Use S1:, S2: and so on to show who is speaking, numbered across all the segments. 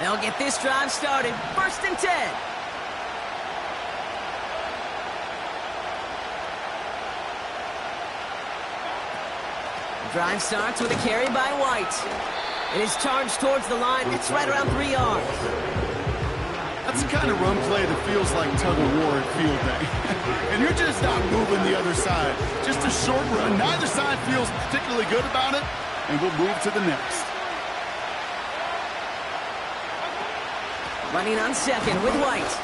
S1: They'll get this drive started. 1st and 10. Drive starts with a carry by White. It is charged towards the line. It's right around 3 yards.
S2: That's the kind of run play that feels like tug-of-war at field day. And you're just not moving the other side. Just a short run. Neither side feels particularly good about it. And we'll move to the next.
S1: Running on 2nd with White.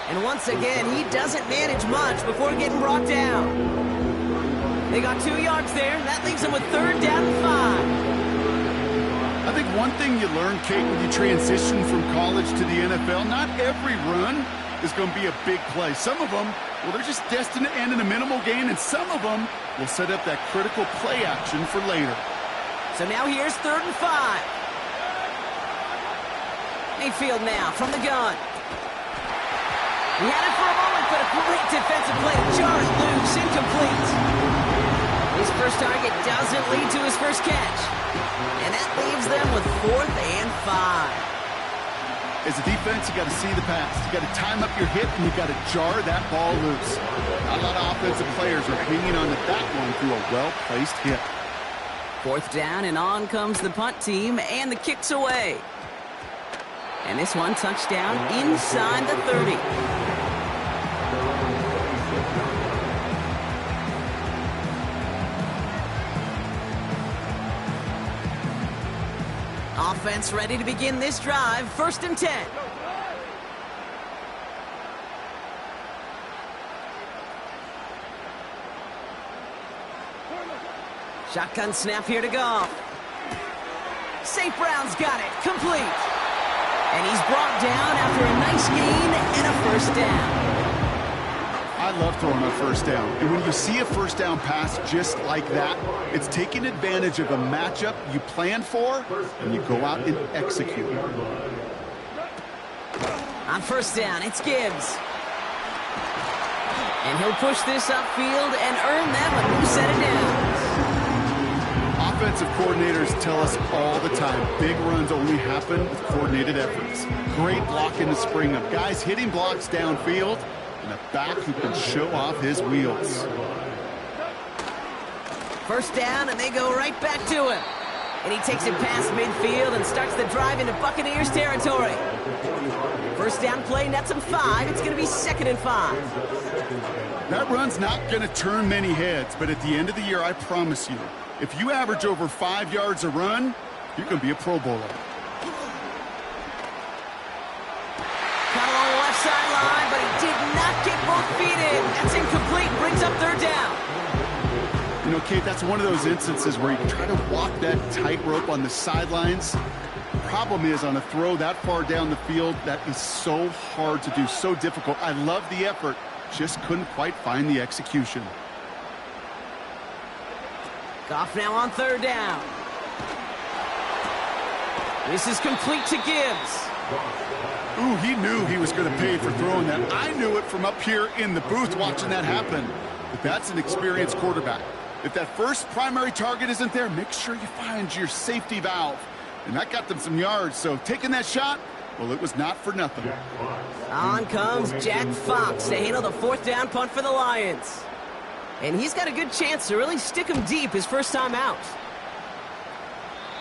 S1: And once again, he doesn't manage much before getting brought down. They got 2 yards there, and that leaves them with 3rd down and 5.
S2: I think one thing you learn, Kate, when you transition from college to the NFL, not every run is going to be a big play. Some of them, well, they're just destined to end in a minimal gain, and some of them will set up that critical play action for later.
S1: So now here's 3rd and 5. Mayfield now from the gun. He had it for a moment, but a great defensive play to jar it loose, incomplete. His first target doesn't lead to his first catch. And that leaves them with 4th and 5.
S2: As a defense, you got to see the pass. You got to time up your hit, and you got to jar that ball loose. Not a lot of offensive players are hanging on to that one through a well-placed hit.
S1: 4th down, and on comes the punt team, and the kick's away. And this one touchdown inside the 30. Offense ready to begin this drive. 1st and 10. Shotgun snap here to Goff. St. Brown's got it. Complete. And he's brought down after a nice gain and a 1st down.
S2: I love throwing a 1st down. And when you see a 1st down pass just like that, it's taking advantage of a matchup you planned for, and you go out and execute.
S1: On 1st down, it's Gibbs. And he'll push this upfield and earn them a new set of downs.
S2: Offensive coordinators tell us all the time, big runs only happen with coordinated efforts. Great block in the spring of guys hitting blocks downfield, and a back who can show off his wheels.
S1: 1st down, and they go right back to him. And he takes it past midfield and starts the drive into Buccaneers territory. 1st down play nets him 5. It's going to be 2nd and 5.
S2: That run's not going to turn many heads, but at the end of the year, I promise you, if you average over 5 yards a run, you're going to be a Pro Bowler.
S1: Caught along the left sideline, but he did not get both feet in. That's incomplete. Brings up 3rd down.
S2: You know, Kate, that's one of those instances where you try to walk that tightrope on the sidelines. The problem is, on a throw that far down the field, that is so hard to do, so difficult. I love the effort, just couldn't quite find the execution.
S1: Goff now on 3rd down. This is complete to Gibbs.
S2: Ooh, he knew he was going to pay for throwing that. I knew it from up here in the booth watching that happen. But that's an experienced quarterback. If that first primary target isn't there, make sure you find your safety valve. And that got them some yards, so taking that shot, well, it was not for nothing.
S1: On comes Jack Fox to handle the 4th down punt for the Lions. And he's got a good chance to really stick him deep his first time out.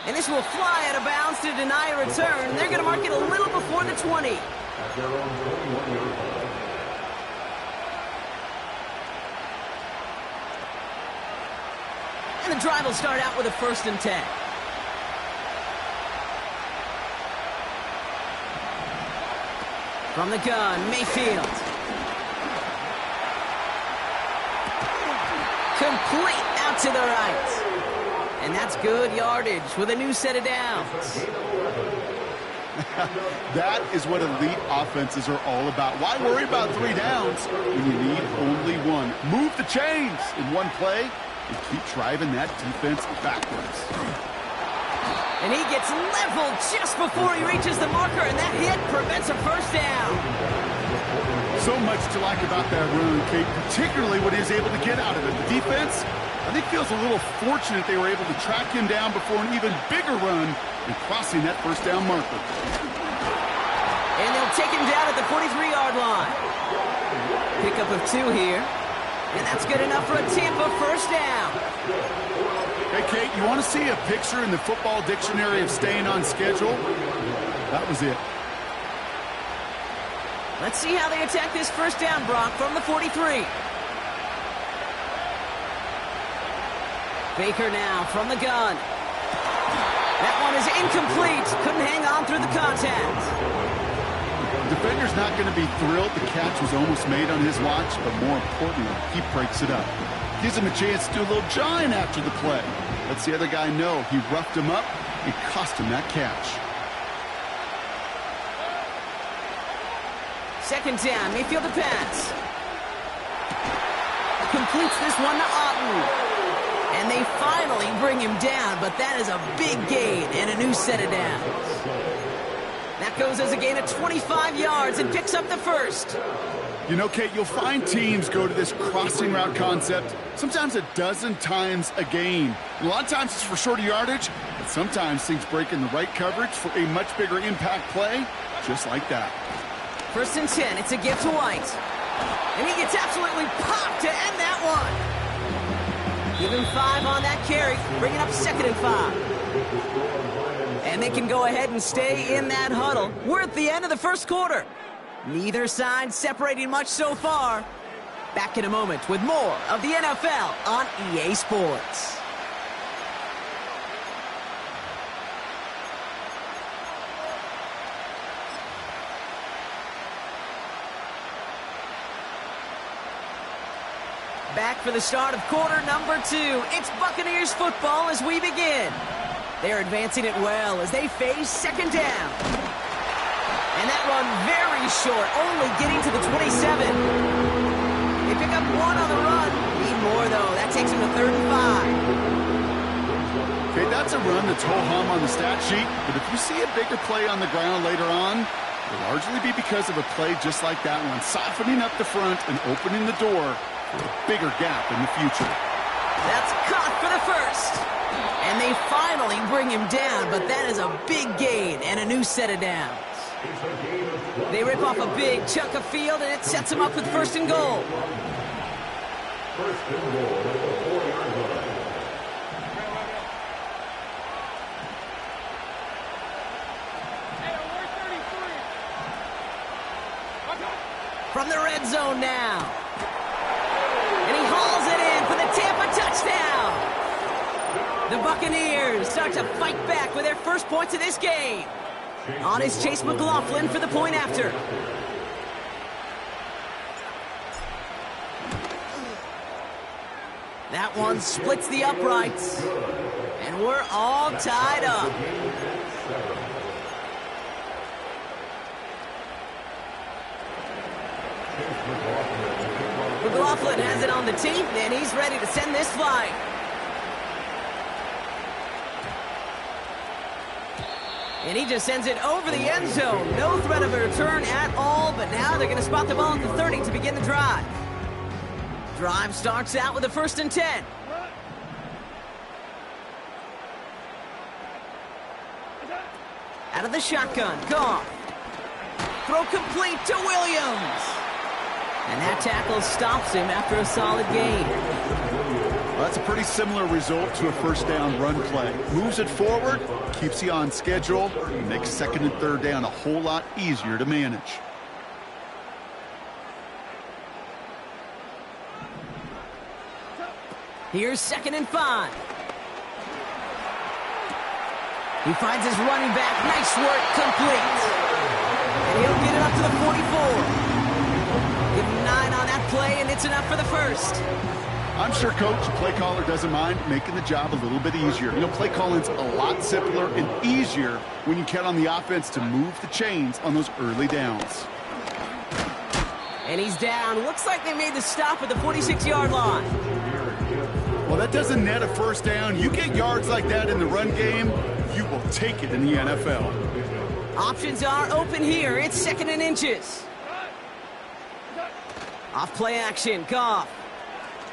S1: And this will fly out of bounds to deny a return. They're going to mark it a little before the 20. And the drive will start out with a 1st and 10. From the gun, Mayfield. Complete out to the right. And that's good yardage with a new set of downs.
S2: That is what elite offenses are all about. Why worry about 3 downs when you need only 1? Move the chains in one play and keep driving that defense backwards.
S1: And he gets leveled just before he reaches the marker, and that hit prevents a 1st down.
S2: So much to like about that run, Kate, particularly what he was able to get out of it. The defense, I think, feels a little fortunate they were able to track him down before an even bigger run and crossing that 1st down marker.
S1: And they'll take him down at the 43-yard line. Pickup of 2 here. And that's good enough for a Tampa first down.
S2: Hey, Kate, you want to see a picture in the football dictionary of staying on schedule? That was it.
S1: Let's see how they attack this first down, Brock, from the 43. Baker now from the gun. That one is incomplete. Couldn't hang on through the contact.
S2: The defender's not going to be thrilled the catch was almost made on his watch, but more importantly, he breaks it up. Gives him a chance to do a little jawing after the play. Lets the other guy know he roughed him up and cost him that catch.
S1: Second down, Mayfield to pass. Completes this one to Otten. And they finally bring him down, but that is a big gain and a new set of downs. That goes as a gain of 25 yards and picks up the first.
S2: You know, Kate, you'll find teams go to this crossing route concept sometimes a dozen times a game. A lot of times it's for shorter yardage, but sometimes things break in the right coverage for a much bigger impact play, just like that.
S1: 1st and 10, it's a give to White. And he gets absolutely popped to end that one. Give him 5 on that carry, bringing up 2nd and 5. And they can go ahead and stay in that huddle. We're at the end of the first quarter. Neither side separating much so far. Back in a moment with more of the NFL on EA Sports. Back for the start of quarter number 2. It's Buccaneers football as we begin. They're advancing it well as they face 2nd down. And that run very short, only getting to the 27. They pick up 1 on the run. Need more, though. That takes them to 3rd and 5.
S2: Okay, that's a run that's ho-hum on the stat sheet, but if you see a bigger play on the ground later on, it'll largely be because of a play just like that one, softening up the front and opening the door for a bigger gap in the future.
S1: That's caught for the first. And they finally bring him down, but that is a big gain and a new set of downs. They rip off a big chunk of field, and it sets them up with 1st and goal. From the red zone now. And he hauls it in for the Tampa touchdown. The Buccaneers start to fight back with their first points of this game. On is Chase McLaughlin for the point after. That one splits the uprights. And we're all tied up. McLaughlin has it on the tee, and he's ready to send this flight. And he just sends it over the end zone. No threat of a return at all, but now they're going to spot the ball at the 30 to begin the drive. Drive starts out with a 1st and 10. Out of the shotgun, Goff. Throw complete to Williams. And that tackle stops him after a solid gain.
S2: Well, that's a pretty similar result to a 1st down run play. Moves it forward, keeps you on schedule, and makes 2nd and 3rd down a whole lot easier to manage.
S1: Here's 2nd and 5. He finds his running back. Nice work, complete. And he'll get it up to the 44. Give him 9 on that play, and it's enough for the first.
S2: I'm sure Coach, the play caller, doesn't mind making the job a little bit easier. You know, play calling's a lot simpler and easier when you count on the offense to move the chains on those early downs.
S1: And he's down. Looks like they made the stop at the 46-yard line.
S2: Well, that doesn't net a 1st down. You get yards like that in the run game, you will take it in the NFL.
S1: Options are open here. It's 2nd and inches. Off play action, Goff.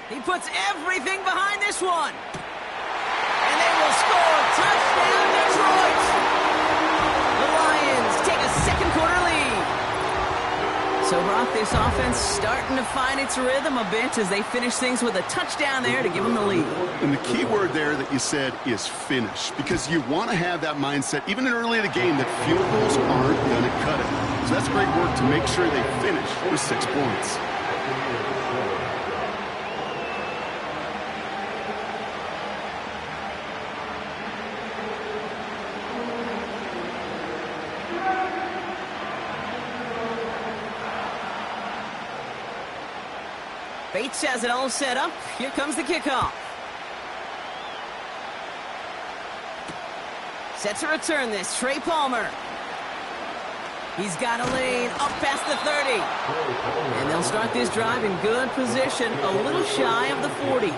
S1: He puts everything behind this one. And they will score. Touchdown, Detroit. The Lions take a 2nd quarter lead. So, Brock, this offense starting to find its rhythm a bit as they finish things with a touchdown there to give them the lead.
S2: And the key word there that you said is finish, because you want to have that mindset, even early in the game, that field goals aren't going to cut it. So that's great work to make sure they finish with 6 points.
S1: Bates has it all set up. Here comes the kickoff. Set to return this, Trey Palmer. He's got a lane up past the 30. And they'll start this drive in good position, a little shy of the 40.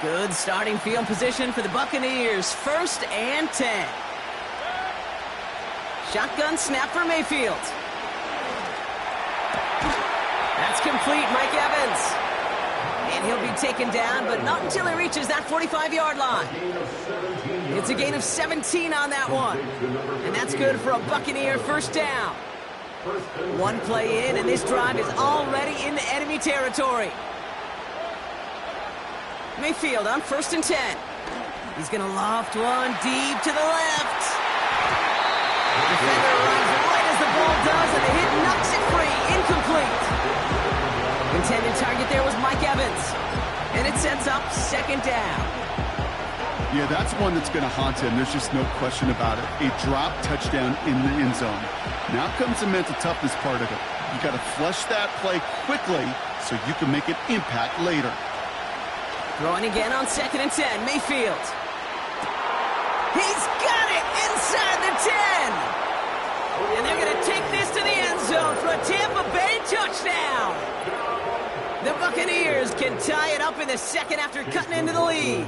S1: Good starting field position for the Buccaneers. 1st and 10. Shotgun snap for Mayfield. That's complete, Mike Evans. And he'll be taken down, but not until he reaches that 45-yard line. It's a gain of 17 on that one. And that's good for a Buccaneer 1st down. 1 play in, and this drive is already into enemy territory. Mayfield on 1st and 10. He's going to loft one deep to the left. The defender runs right as the ball does, and the hit knocks it free. Incomplete. Intended target there was Mike Evans. And it sets up 2nd down.
S2: Yeah, that's one that's going to haunt him. There's just no question about it. A drop touchdown in the end zone. Now comes the mental toughness part of it. You got to flush that play quickly so you can make an impact later.
S1: Throwing again on 2nd and 10. Mayfield. He's got it inside the 10. And they're going to take this to the end zone for a Tampa Bay touchdown. The Buccaneers can tie it up in the 2nd after cutting into the lead.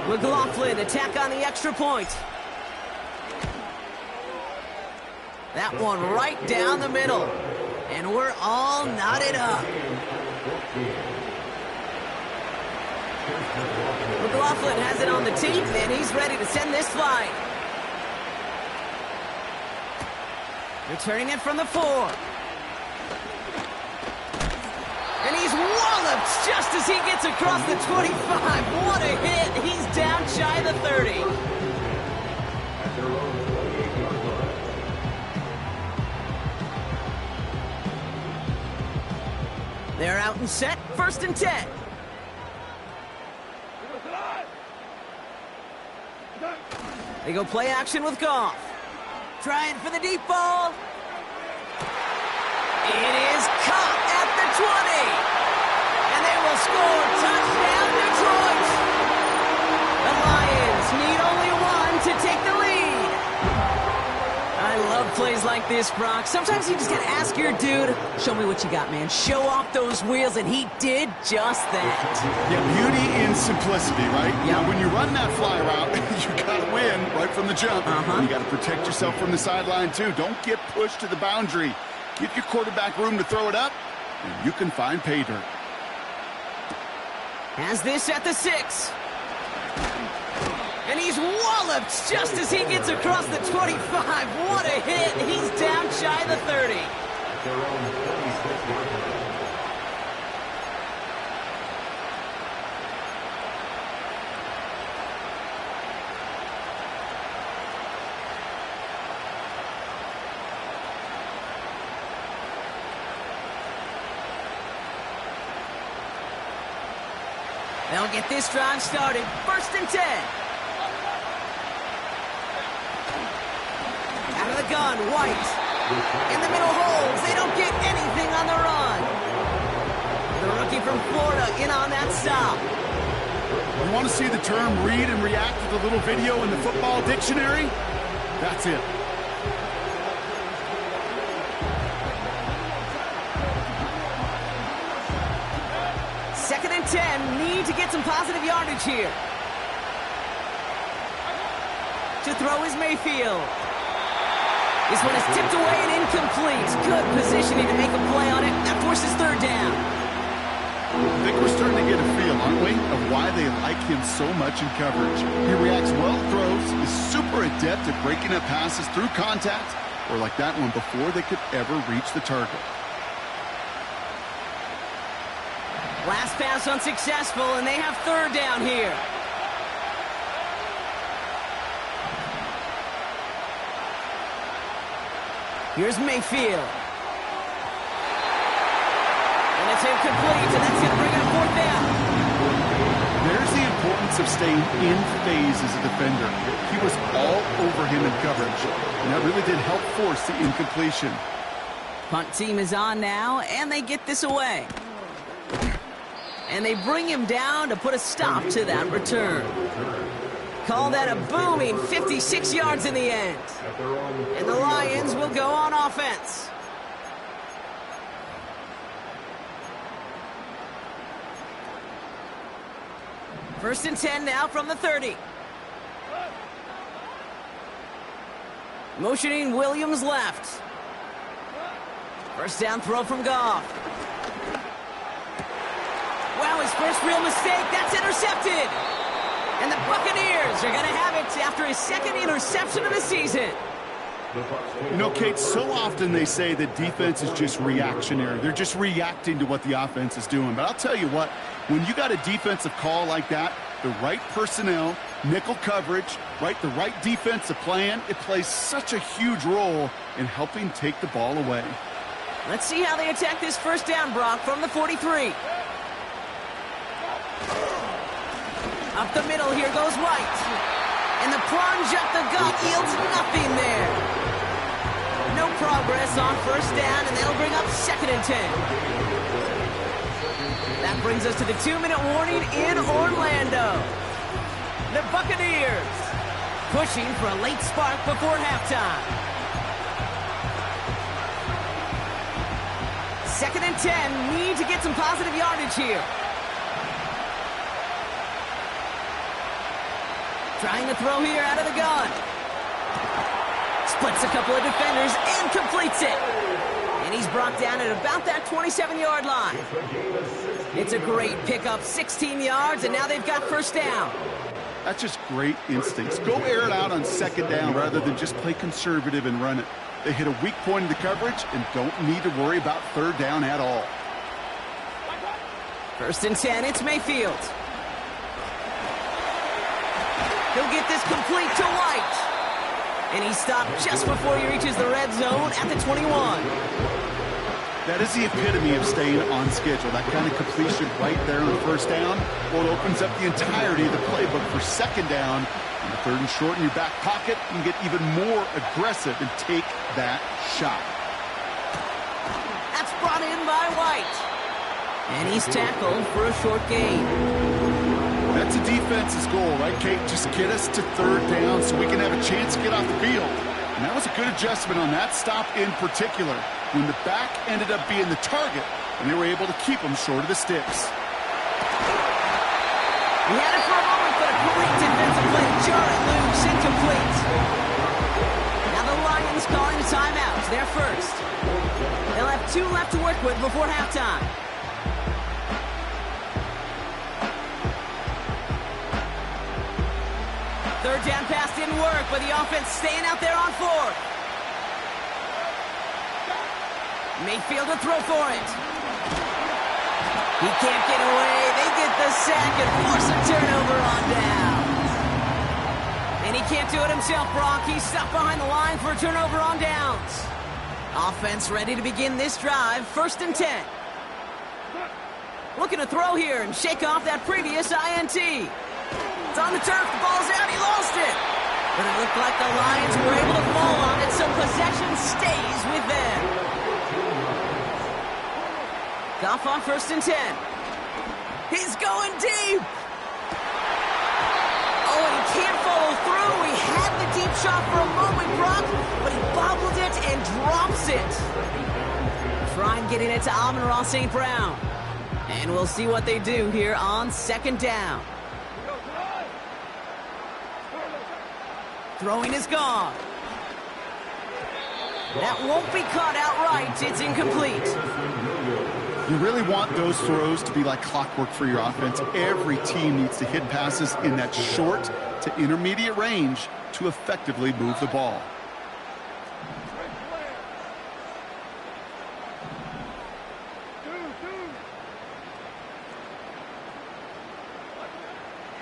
S1: McLaughlin attack on the extra point. That one right down the middle. And we're all knotted up. McLaughlin has it on the tee, and he's ready to send this flying. Returning it from the 4. And he's walloped just as he gets across the 25. What a hit. He's down shy of the 30. They're out and set. 1st and 10. They go play action with Goff. Trying for the deep ball. It is caught at the 20. And they will score. Touchdown, Detroit. The Lions need only 1 to take the lead. I love plays like this, Brock. Sometimes you just got to ask your dude, show me what you got, man. Show off those wheels, and he did just that.
S2: Yeah, beauty in simplicity, right?
S1: Yep.
S2: Now, when you run that fly route, you got to win right from the jump. You got to protect yourself from the sideline, too. Don't get pushed to the boundary. Give your quarterback room to throw it up, and you can find pay dirt.
S1: Has this at the 6. And he's walloped just as he gets across the 25. What a hit. He's down shy of the 30. They'll get this drive started. 1st and 10. Out of the gun, White. In the middle holes. They don't get anything on the run. The rookie from Florida in on that stop.
S2: You want to see the term read and react to the little video in the football dictionary? That's it.
S1: Second and 10. Need to get some positive yardage here. To throw is Mayfield. This one is tipped away and incomplete. Good positioning to make a play on it. That forces 3rd down.
S2: think we're starting to get a feel, aren't we, of why they like him so much in coverage. He reacts well to throws, is super adept at breaking up passes through contact, or like that one before they could ever reach the target.
S1: Last pass unsuccessful, and they have third down here. Here's Mayfield. And it's incomplete, and that's going to bring up fourth down.
S2: There's the importance of staying in phase as a defender. He was all over him in coverage, and that really did help force the incompletion.
S1: Punt team is on now, and they get this away. And they bring him down to put a stop to that return. Call that a booming 56 yards in the end. And the Lions will go on offense. First and 10 now from the 30. Motioning Williams left. First down throw from Goff. Wow, his first real mistake. That's intercepted. And the Buccaneers are going to have it after his second interception of the season.
S2: You know, Kate, so often they say that defense is just reactionary. They're just reacting to what the offense is doing. But I'll tell you what, when you got a defensive call like that, the right personnel, nickel coverage, the right defensive plan, it plays such a huge role in helping take the ball away.
S1: Let's see how they attack this first down, Brock, from the 43. Up the middle, here goes White. And the plunge up the gut yields nothing there. No progress on first down, and they'll bring up second and 10. That brings us to the 2-minute warning in Orlando. The Buccaneers pushing for a late spark before halftime. Second and 10, need to get some positive yardage here. Trying to throw here out of the gun. Splits a couple of defenders and completes it. And he's brought down at about that 27-yard line. It's a great pickup, 16 yards, and now they've got first down.
S2: That's just great instincts. Go air it out on second down rather than just play conservative and run it. They hit a weak point in the coverage and don't need to worry about third down at all.
S1: First and 10, it's Mayfield. He'll get this complete to White. And he stopped just before he reaches the red zone at the 21.
S2: That is the epitome of staying on schedule. That kind of completion right there on first down. Well, it opens up the entirety of the playbook for second down. And the third and short in your back pocket, you can get even more aggressive and take that shot.
S1: That's brought in by White. And he's tackled for a short gain.
S2: That's a defense's goal, right, Kate? Just get us to third down so we can have a chance to get off the field. And that was a good adjustment on that stop in particular, when the back ended up being the target, and they were able to keep him short of the sticks.
S1: He had it for a moment, but a great defensive play to jar it loose, incomplete. Now the Lions calling a timeout. They're first. They'll have 2 left to work with before halftime. Third down pass didn't work, but the offense staying out there on fourth. Mayfield will throw for it. He can't get away. They get the sack and force a turnover on down. And he can't do it himself, Brock. He's stuck behind the line for a turnover on downs. Offense ready to begin this drive. First and 10. Looking to throw here and shake off that previous INT. It's on the turf, the ball's out, he lost it. But it looked like the Lions were able to fall on it, so possession stays with them. Goff on first and 10. He's going deep. Oh, and he can't follow through. He had the deep shot for a moment, Brock, but he bobbled it and drops it. Trying getting it to Amon-Ra St. Brown. And we'll see what they do here on second down. Throwing is gone. That won't be caught outright. It's incomplete.
S2: You really want those throws to be like clockwork for your offense. Every team needs to hit passes in that short to intermediate range to effectively move the ball.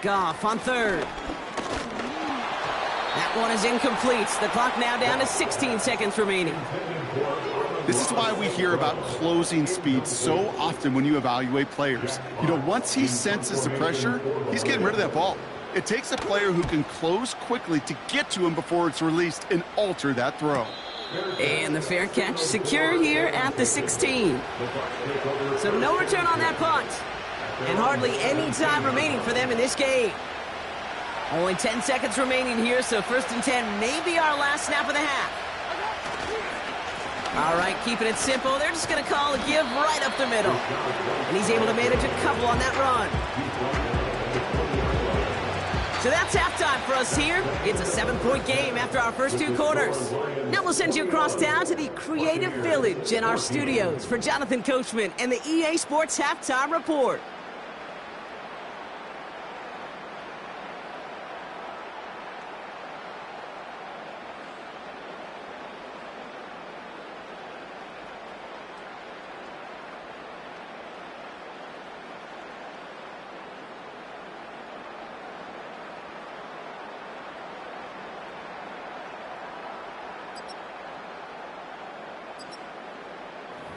S1: Goff on third. That one is incomplete. The clock now down to 16 seconds remaining.
S2: This is why we hear about closing speed so often when you evaluate players. You know, once he senses the pressure, he's getting rid of that ball. It takes a player who can close quickly to get to him before it's released and alter that throw.
S1: And the fair catch secure here at the 16. So no return on that punt. And hardly any time remaining for them in this game. Only 10 seconds remaining here, so 1st and 10 may be our last snap of the half. All right, keeping it simple. They're just going to call a give right up the middle. And he's able to manage a couple on that run. So that's halftime for us here. It's a 7-point game after our first 2 quarters. Now we'll send you across town to the Creative Village in our studios for Jonathan Coachman and the EA Sports Halftime Report.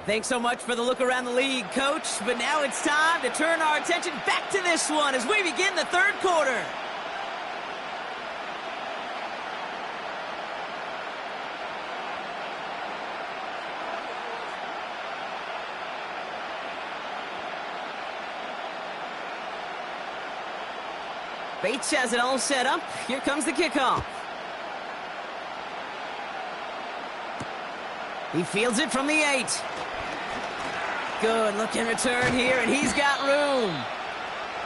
S1: Thanks so much for the look around the league, Coach. But now it's time to turn our attention back to this one as we begin the 3rd quarter. Bates has it all set up. Here comes the kickoff. He fields it from the 8. Good looking return here, and he's got room.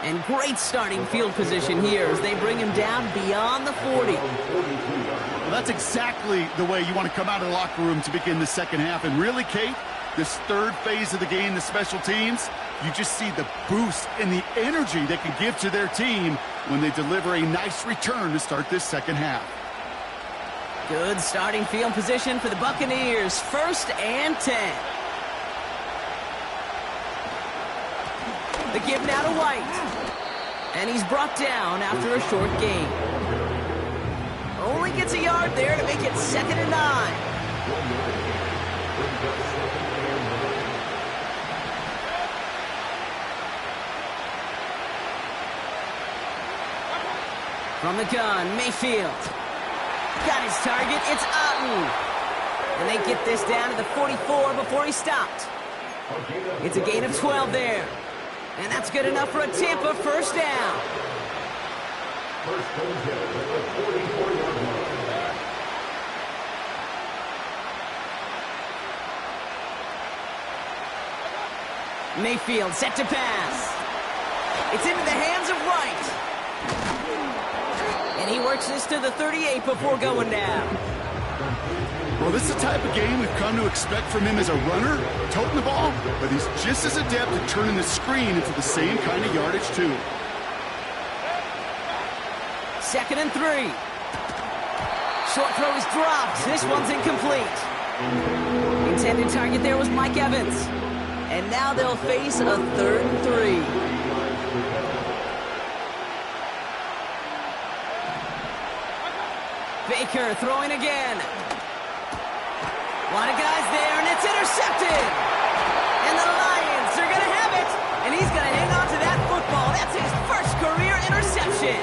S1: And great starting field position here as they bring him down beyond the 40.
S2: Well, that's exactly the way you want to come out of the locker room to begin the second half. And really, Kate, this 3rd phase of the game, the special teams, you just see the boost and the energy they can give to their team when they deliver a nice return to start this second half.
S1: Good starting field position for the Buccaneers. 1st and 10. The give now to White. And he's brought down after a short gain. Only gets a yard there to make it 2nd and 9. From the gun, Mayfield. Got his target, it's Ncaa. And they get this down to the 44 before he stopped. It's a gain of 12 there. And that's good enough for a Tampa 1st down. Mayfield set to pass. It's into the hands of Wright. And he works this to the 38 before going down.
S2: Well, this is the type of game we've come to expect from him as a runner, toting the ball, but he's just as adept at turning the screen into the same kind of yardage, too.
S1: 2nd and 3. Short throw is dropped. This one's incomplete. Intended target there was Mike Evans. And now they'll face a 3rd and 3. Baker throwing again. A lot of guys there, and it's intercepted. And the Lions are going to have it. And he's going to hang on to that football. That's his 1st career interception.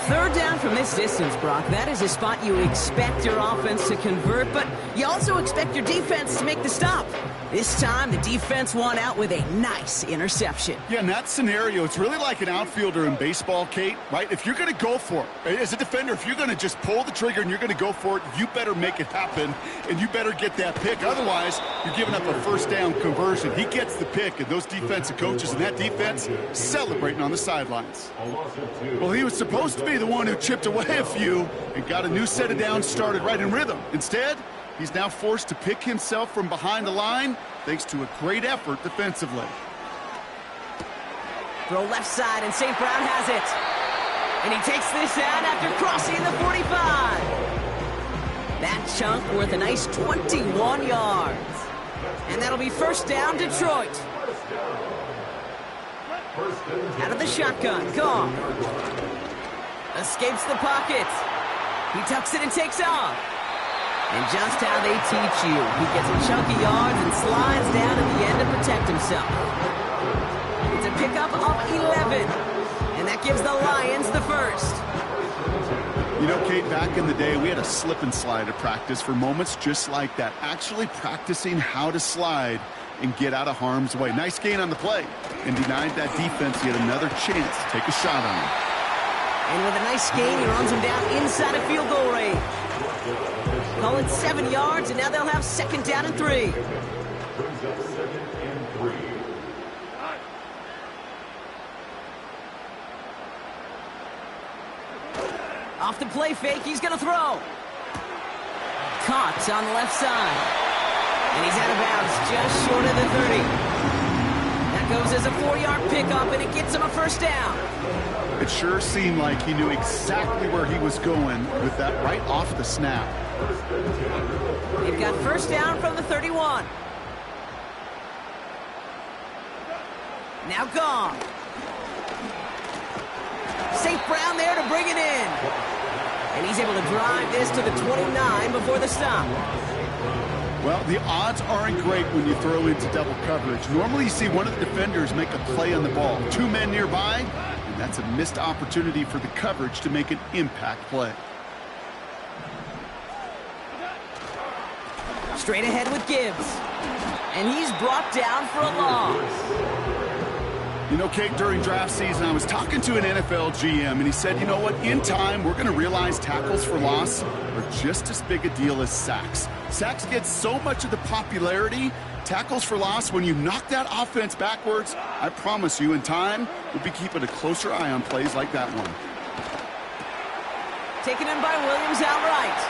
S1: 3rd down from this distance, Brock. That is a spot you expect your offense to convert, but you also expect your defense to make the stop. This time, the defense won out with a nice interception.
S2: Yeah, in that scenario, it's really like an outfielder in baseball, Kate, right? If you're going to go for it, as a defender, if you're going to just pull the trigger and you're going to go for it, you better make it happen, and you better get that pick. Otherwise, you're giving up a 1st down conversion. He gets the pick, and those defensive coaches and that defense celebrating on the sidelines. Well, he was supposed to be the one who chipped away a few and got a new set of downs started right in rhythm. Instead, he's now forced to pick himself from behind the line. thanks to a great effort defensively.
S1: Throw left side, and St. Brown has it. And he takes this out after crossing the 45. That chunk worth a nice 21 yards. And that'll be first down, Detroit. Out of the shotgun, Goff. Escapes the pocket. He tucks it and takes off. And just how they teach you. He gets a chunk of yards and slides down at the end to protect himself. It's a pickup of 11. And that gives the Lions the first.
S2: You know, Kate, back in the day, we had a slip and slide at practice for moments just like that. Actually practicing how to slide and get out of harm's way. Nice gain on the play. And denied that defense yet another chance to take a shot on him.
S1: And with a nice gain, he runs him down inside of field goal range. Call it 7 yards, and now they'll have second down and 3. Off the play fake, he's going to throw. Caught on the left side. And he's out of bounds just short of the 30. That goes as a 4-yard pickup, and it gets him a first down.
S2: It sure seemed like he knew exactly where he was going with that right off the snap.
S1: They've got first down from the 31. Now gone. St. Brown there to bring it in. And he's able to drive this to the 29 before the stop.
S2: Well, the odds aren't great when you throw into double coverage. Normally you see one of the defenders make a play on the ball. 2 men nearby, and that's a missed opportunity for the coverage to make an impact play.
S1: Straight ahead with Gibbs. And he's brought down for a loss.
S2: You know, Kate, during draft season, I was talking to an NFL GM, and he said, you know what, in time, we're going to realize tackles for loss are just as big a deal as sacks. Sacks get so much of the popularity. Tackles for loss, when you knock that offense backwards, I promise you, in time, we'll be keeping a closer eye on plays like that one.
S1: Taken in by Williams outright.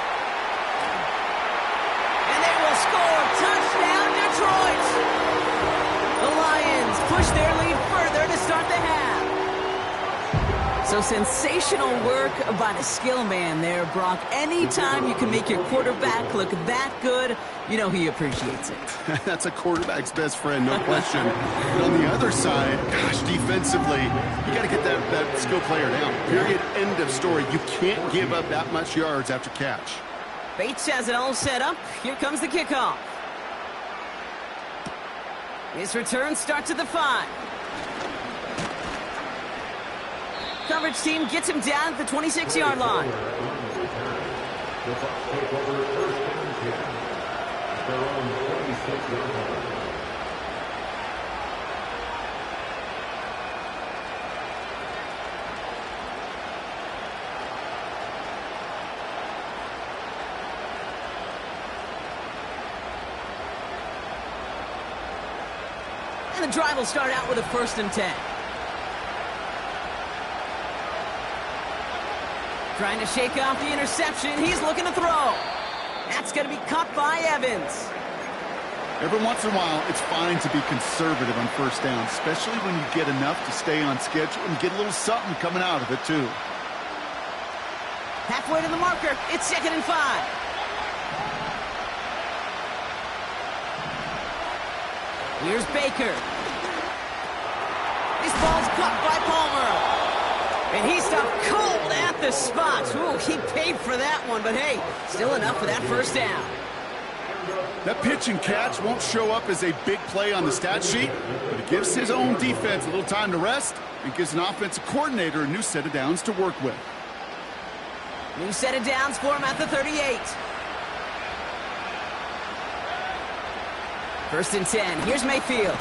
S1: And they will score. Touchdown, Detroit! The Lions push their lead further to start the half. So sensational work by the skill man there, Brock. Anytime you can make your quarterback look that good, you know he appreciates it.
S2: That's a quarterback's best friend, no question. But on the other side, gosh, defensively, you got to get that skill player down. Period, end of story. You can't give up that much yards after catch.
S1: Bates has it all set up. Here comes the kickoff. His return starts at the 5. Coverage team gets him down at the 26-yard line. And the drive will start out with a 1st and 10. Trying to shake off the interception. He's looking to throw. That's going to be caught by Evans.
S2: Every once in a while, it's fine to be conservative on 1st down, especially when you get enough to stay on schedule and get a little something coming out of it, too.
S1: Halfway to the marker. It's 2nd and 5. Here's Baker. This ball's caught by Palmer. And he stopped cold at the spot. Ooh, he paid for that one, but hey, still enough for that 1st down.
S2: That pitch and catch won't show up as a big play on the stat sheet, but it gives his own defense a little time to rest and gives an offensive coordinator a new set of downs to work with.
S1: New set of downs for him at the 38. 1st and 10. Here's Mayfield.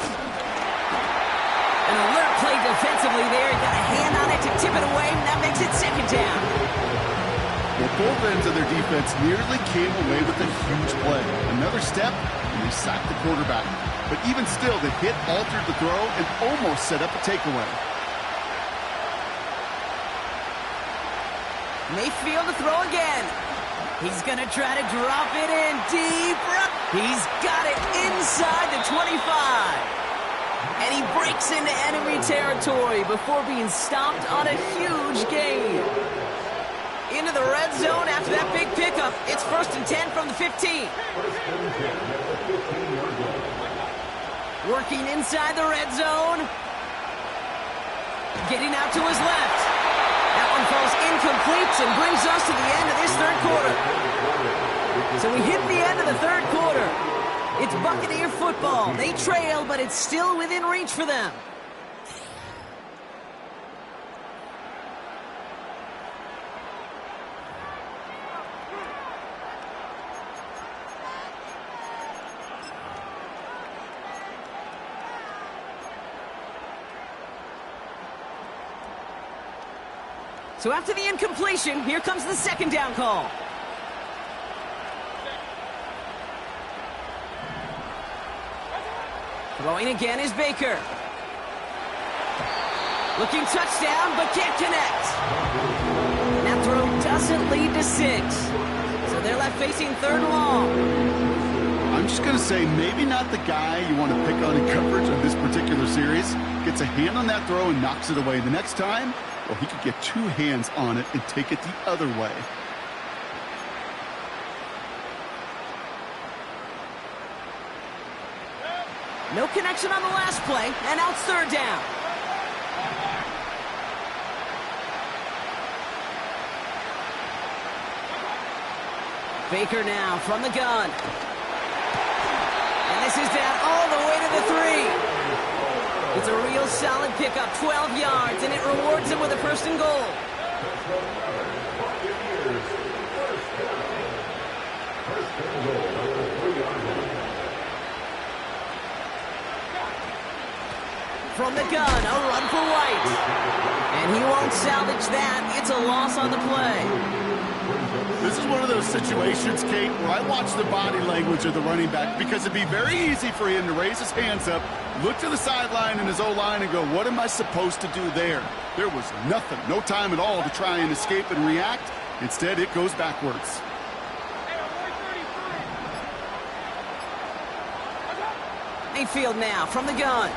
S1: An alert play defensively there. Got a hand on it to tip it away, and that makes it 2nd down.
S2: Well, both ends of their defense nearly came away with a huge play. Another step, and they sacked the quarterback. But even still, the hit altered the throw and almost set up a takeaway.
S1: Mayfield to throw again. He's going to try to drop it in deep. He's got it inside the 25. And he breaks into enemy territory before being stopped on a huge gain. Into the red zone after that big pickup. It's 1st and 10 from the 15. Working inside the red zone. Getting out to his left. That one falls incomplete and brings us to the end of this third quarter. So we hit the end of the third quarter. It's Buccaneer football. They trail, but it's still within reach for them. So after the incompletion, here comes the second down call. Throwing again is Baker. Looking touchdown, but can't connect. That throw doesn't lead to 6. So they're left facing 3rd and long.
S2: I'm just going to say maybe not the guy you want to pick on in coverage on this particular series. Gets a hand on that throw and knocks it away. The next time, well, he could get 2 hands on it and take it the other way.
S1: No connection on the last play, and now it's 3rd down. Baker now from the gun. And this is down all the way to the 3. It's a real solid pickup, 12 yards, and it rewards him with a 1st and goal. From the gun, a run for White. And he won't salvage that. It's a loss on the play.
S2: This is one of those situations, Kate, where I watch the body language of the running back because it'd be very easy for him to raise his hands up, look to the sideline in his O-line and go, what am I supposed to do there? There was nothing, no time at all to try and escape and react. Instead, it goes backwards.
S1: Mayfield now from the gun.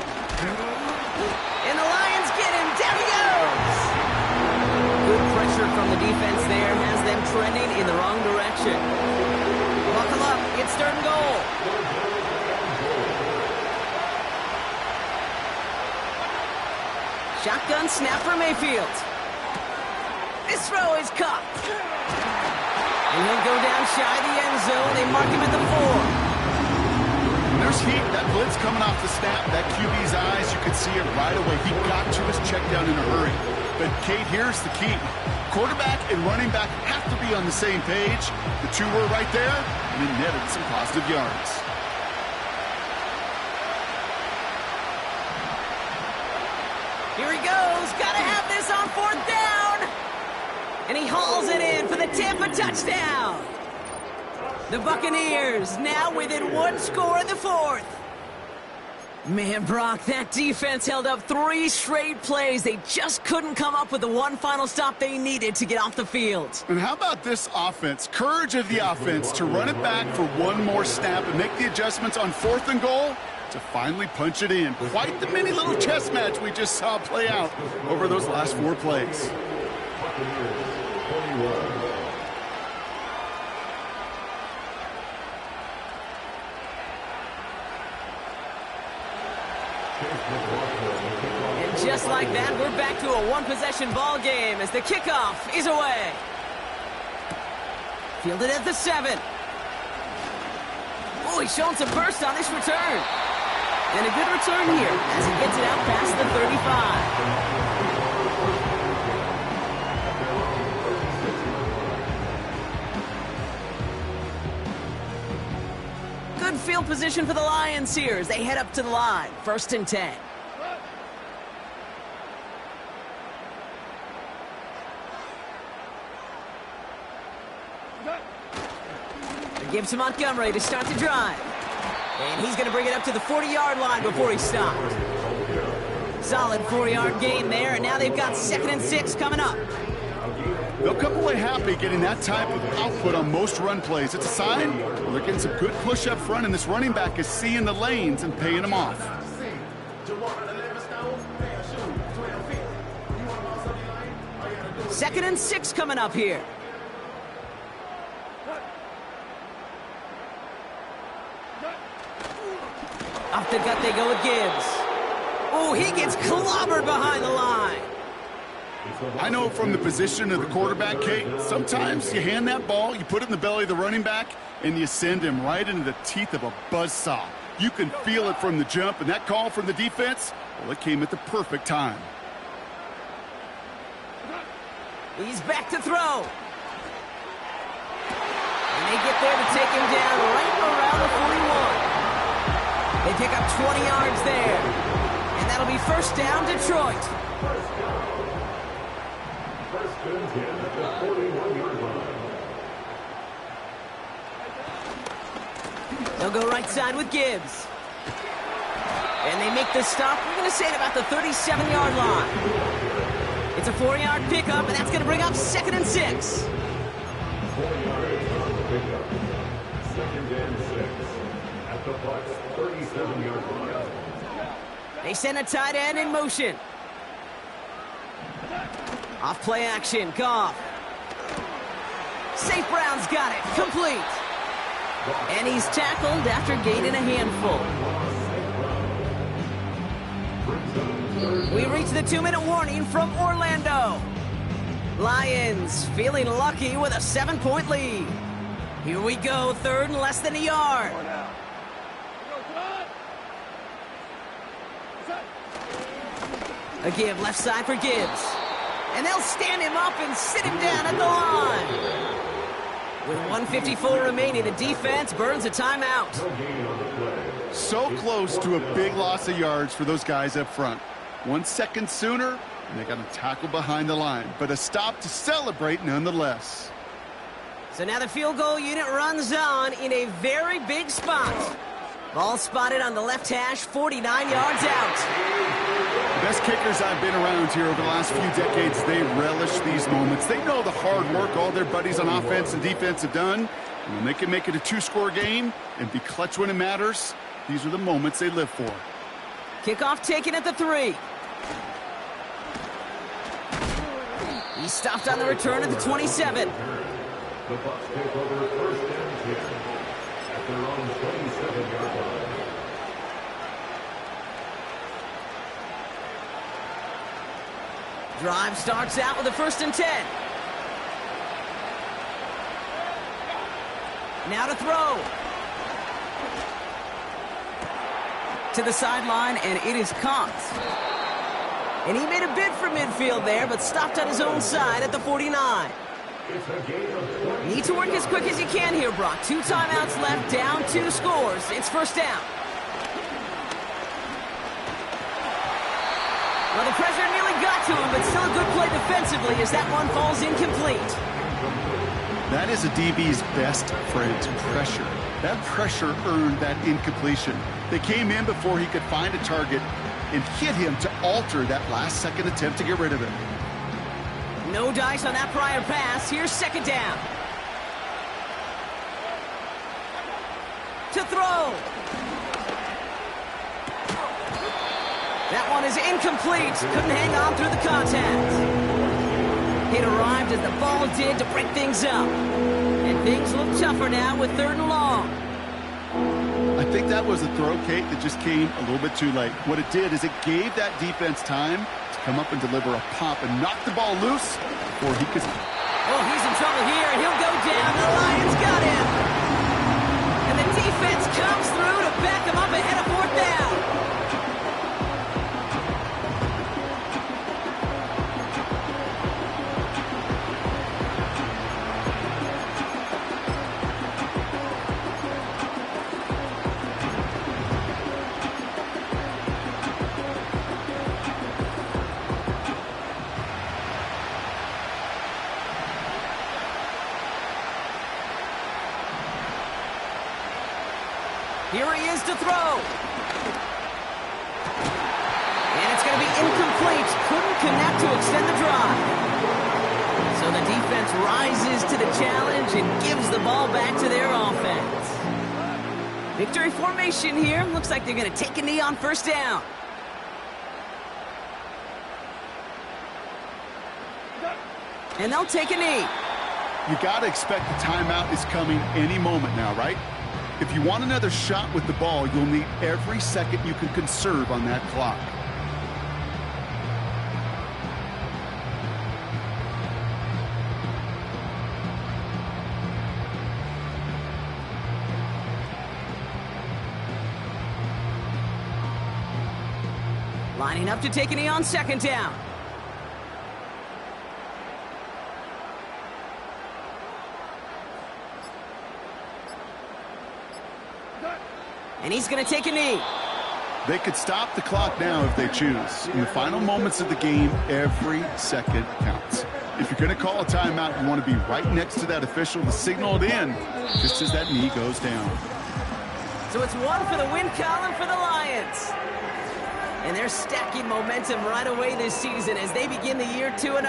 S1: And the Lions get him. Down he goes. Good pressure from the defense there has them trending in the wrong direction. Buckle up. It's 3rd and goal. Shotgun snap for Mayfield. This throw is caught. And he'll go down shy of the end zone. They mark him at the 4.
S2: There's heat. That blitz coming off the snap. That QB's eyes, you could see it right away. He got to his check down in a hurry. But, Kate, here's the key. Quarterback and running back have to be on the same page. The 2 were right there, and it netted some positive yards.
S1: Here he goes. Got to have this on 4th down. And he hauls it in for the Tampa touchdown. The Buccaneers now within 1 score in the 4th. Man, Brock, that defense held up 3 straight plays. They just couldn't come up with the one final stop they needed to get off the field.
S2: And how about this offense? Courage of the offense to run it back for 1 more snap and make the adjustments on 4th and goal to finally punch it in. Quite the mini little chess match we just saw play out over those last 4 plays.
S1: And just like that, we're back to a 1-possession ball game as the kickoff is away. Fielded at the 7. Oh, he's showing some burst on this return. And a good return here as he gets it out past the 35. Good field position for the Lions here as they head up to the line. 1st and 10. They give to Montgomery to start the drive. And he's going to bring it up to the 40-yard line before he's stopped. Solid 4-yard gain there, and now they've got 2nd and 6 coming up.
S2: They'll come away happy getting that type of output on most run plays. It's a sign they're getting some good push up front, and this running back is seeing the lanes and paying them off.
S1: Second and 6 coming up here. Off the gut they go with Gibbs. Oh, he gets clobbered behind the line.
S2: I know from the position of the quarterback, Kate, sometimes you hand that ball, you put it in the belly of the running back, and you send him right into the teeth of a buzzsaw. You can feel it from the jump, and that call from the defense, well, it came at the perfect time.
S1: He's back to throw. And they get there to take him down right around the 41. They pick up 20 yards there. And that'll be first down, Detroit. They'll go right side with Gibbs. And they make the stop, we're going to say, at about the 37-yard line. It's a 4-yard pickup, and that's going to bring up second and 6.
S3: 4 yards on the pickup. Second and 6 at the Bucs 37-yard line.
S1: They send a tight end in motion. Off play action, Goff. St. Brown's got it, complete. And he's tackled after gaining a handful. We reach the 2-minute warning from Orlando. Lions feeling lucky with a 7-point lead. Here we go, third and less than a yard. A give left side for Gibbs. And they'll stand him up and sit him down at the line. With 1:54 remaining, the defense burns a timeout.
S2: So close to a big loss of yards for those guys up front. 1 second sooner, and they got him tackled behind the line. But a stop to celebrate nonetheless.
S1: So now the field goal unit runs on in a very big spot. Ball spotted on the left hash, 49 yards out.
S2: The best kickers I've been around here over the last few decades, they relish these moments. They know the hard work all their buddies on offense and defense have done. And when they can make it a 2-score game and be clutch when it matters, these are the moments they live for.
S1: Kickoff taken at the 3. He stopped on the return at the 27.
S3: The Bucs take over first and 10 at their own 27-yard line.
S1: Drive starts out with a 1st and 10. Now to throw. To the sideline, and it is caught. And he made a bid for midfield there, but stopped on his own side at the 49. Need to work as quick as you can here, Brock. 2 timeouts left, down 2 scores. It's first down. Well, the pressure nearly got to him, but still a good play defensively as that one falls incomplete.
S2: That is a DB's best friend, pressure. That pressure earned that incompletion. They came in before he could find a target and hit him to alter that last-second attempt to get rid of it.
S1: No dice on that prior pass. Here's second down. To throw. That one is incomplete. Couldn't hang on through the contact. It arrived as the ball did to break things up. And things look tougher now with 3rd and long.
S2: I think that was a throw, Kate, that just came a little bit too late. What it did is it gave that defense time to come up and deliver a pop and knock the ball loose before he could...
S1: Oh, he's in trouble here, and he'll go down. The Lions got him. And the defense comes through to back him up ahead of 4th down. Here he is to throw. And it's going to be incomplete. Couldn't connect to extend the drive. So So the defense rises to the challenge and gives the ball back to their offense. Victory formation here. Looks like they're going to take a knee on first down. And they'll take a knee.
S2: You got to expect the timeout is coming any moment now, right? If you want another shot with the ball, you'll need every second you can conserve on that clock.
S1: Lining up to take a knee on second down. And he's going to take a knee.
S2: They could stop the clock now if they choose. In the final moments of the game, every second counts. If you're going to call a timeout, you want to be right next to that official to signal it in just as that knee goes down.
S1: So it's one for the win column for the Lions. And they're stacking momentum right away this season as they begin the year 2-0.